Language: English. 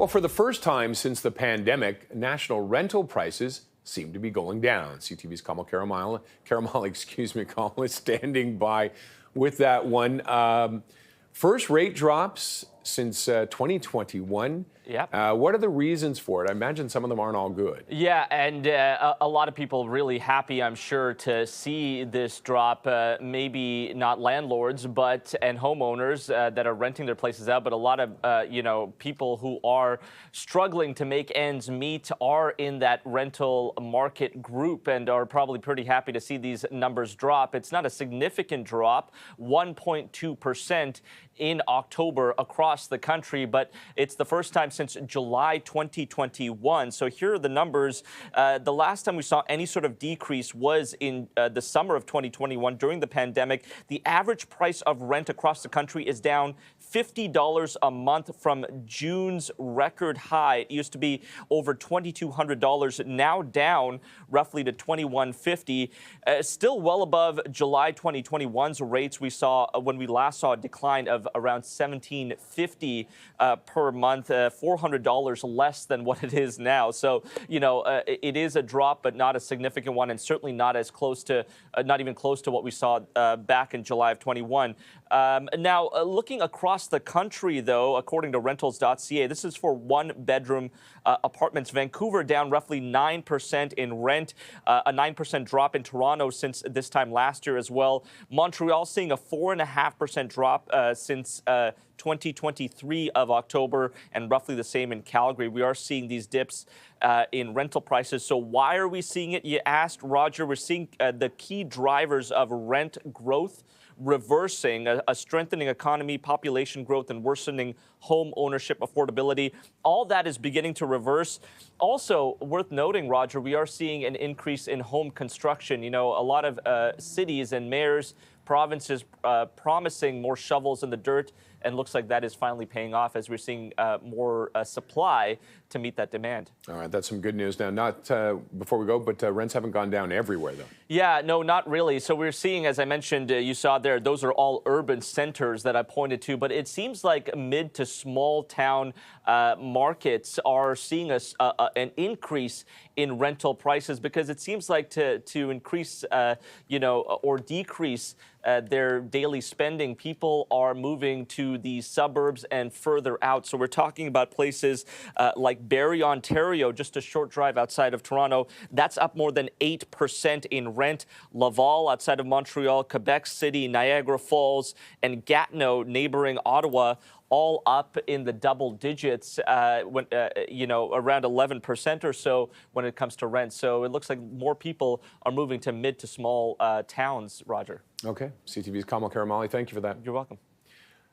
Well, for the first time since the pandemic, national rental prices seem to be going down. CTV's Karamali, Kamil is standing by with that one. First rate drops since 2021. Yep. What are the reasons for it? I imagine some of them aren't all good. Yeah, and a lot of people really happy, I'm sure, to see this drop. Maybe not landlords, and homeowners that are renting their places out, but a lot of people who are struggling to make ends meet are in that rental market group and are probably pretty happy to see these numbers drop. It's not a significant drop, 1.2% in October across the country, but it's the first time since July 2021. So here are the numbers. The last time we saw any sort of decrease was in the summer of 2021 during the pandemic. The average price of rent across the country is down $50 a month from June's record high. It used to be over $2,200, now down roughly to $2,150. Still well above July 2021's rates we saw when we last saw a decline of around $1,750 per month, $400 less than what it is now. So, it is a drop, but not a significant one, and certainly not as close to, not even close to what we saw back in July of 21. Now, looking across the country, though, according to rentals.ca, this is for one-bedroom apartments. Vancouver down roughly 9% in rent, a 9% drop in Toronto since this time last year as well. Montreal seeing a 4.5% drop since 2023 of October, and roughly the same in Calgary. We are seeing these dips in rental prices. So why are we seeing it, you asked, Roger? We're seeing the key drivers of rent growth reversing, a strengthening economy, population growth, and worsening home ownership affordability. All that is beginning to reverse. Also, worth noting, Roger, we are seeing an increase in home construction. A lot of cities and mayors, provinces promising more shovels in the dirt, and looks like that is finally paying off as we're seeing more supply to meet that demand. All right, that's some good news. Now, not before we go, but rents haven't gone down everywhere, though. Yeah, no, not really. So we're seeing, as I mentioned, you saw there, those are all urban centers that I pointed to, but it seems like mid to small town markets are seeing an increase in rental prices, because it seems like to increase, or decrease their daily spending, people are moving to the suburbs and further out. So we're talking about places like Barrie, Ontario, just a short drive outside of Toronto. That's up more than 8% in rent. Laval, outside of Montreal, Quebec City, Niagara Falls, and Gatineau, neighboring Ottawa, all up in the double digits, around 11% or so when it comes to rent. So it looks like more people are moving to mid to small towns, Roger. Okay. CTV's Kamil Karamali, thank you for that. You're welcome.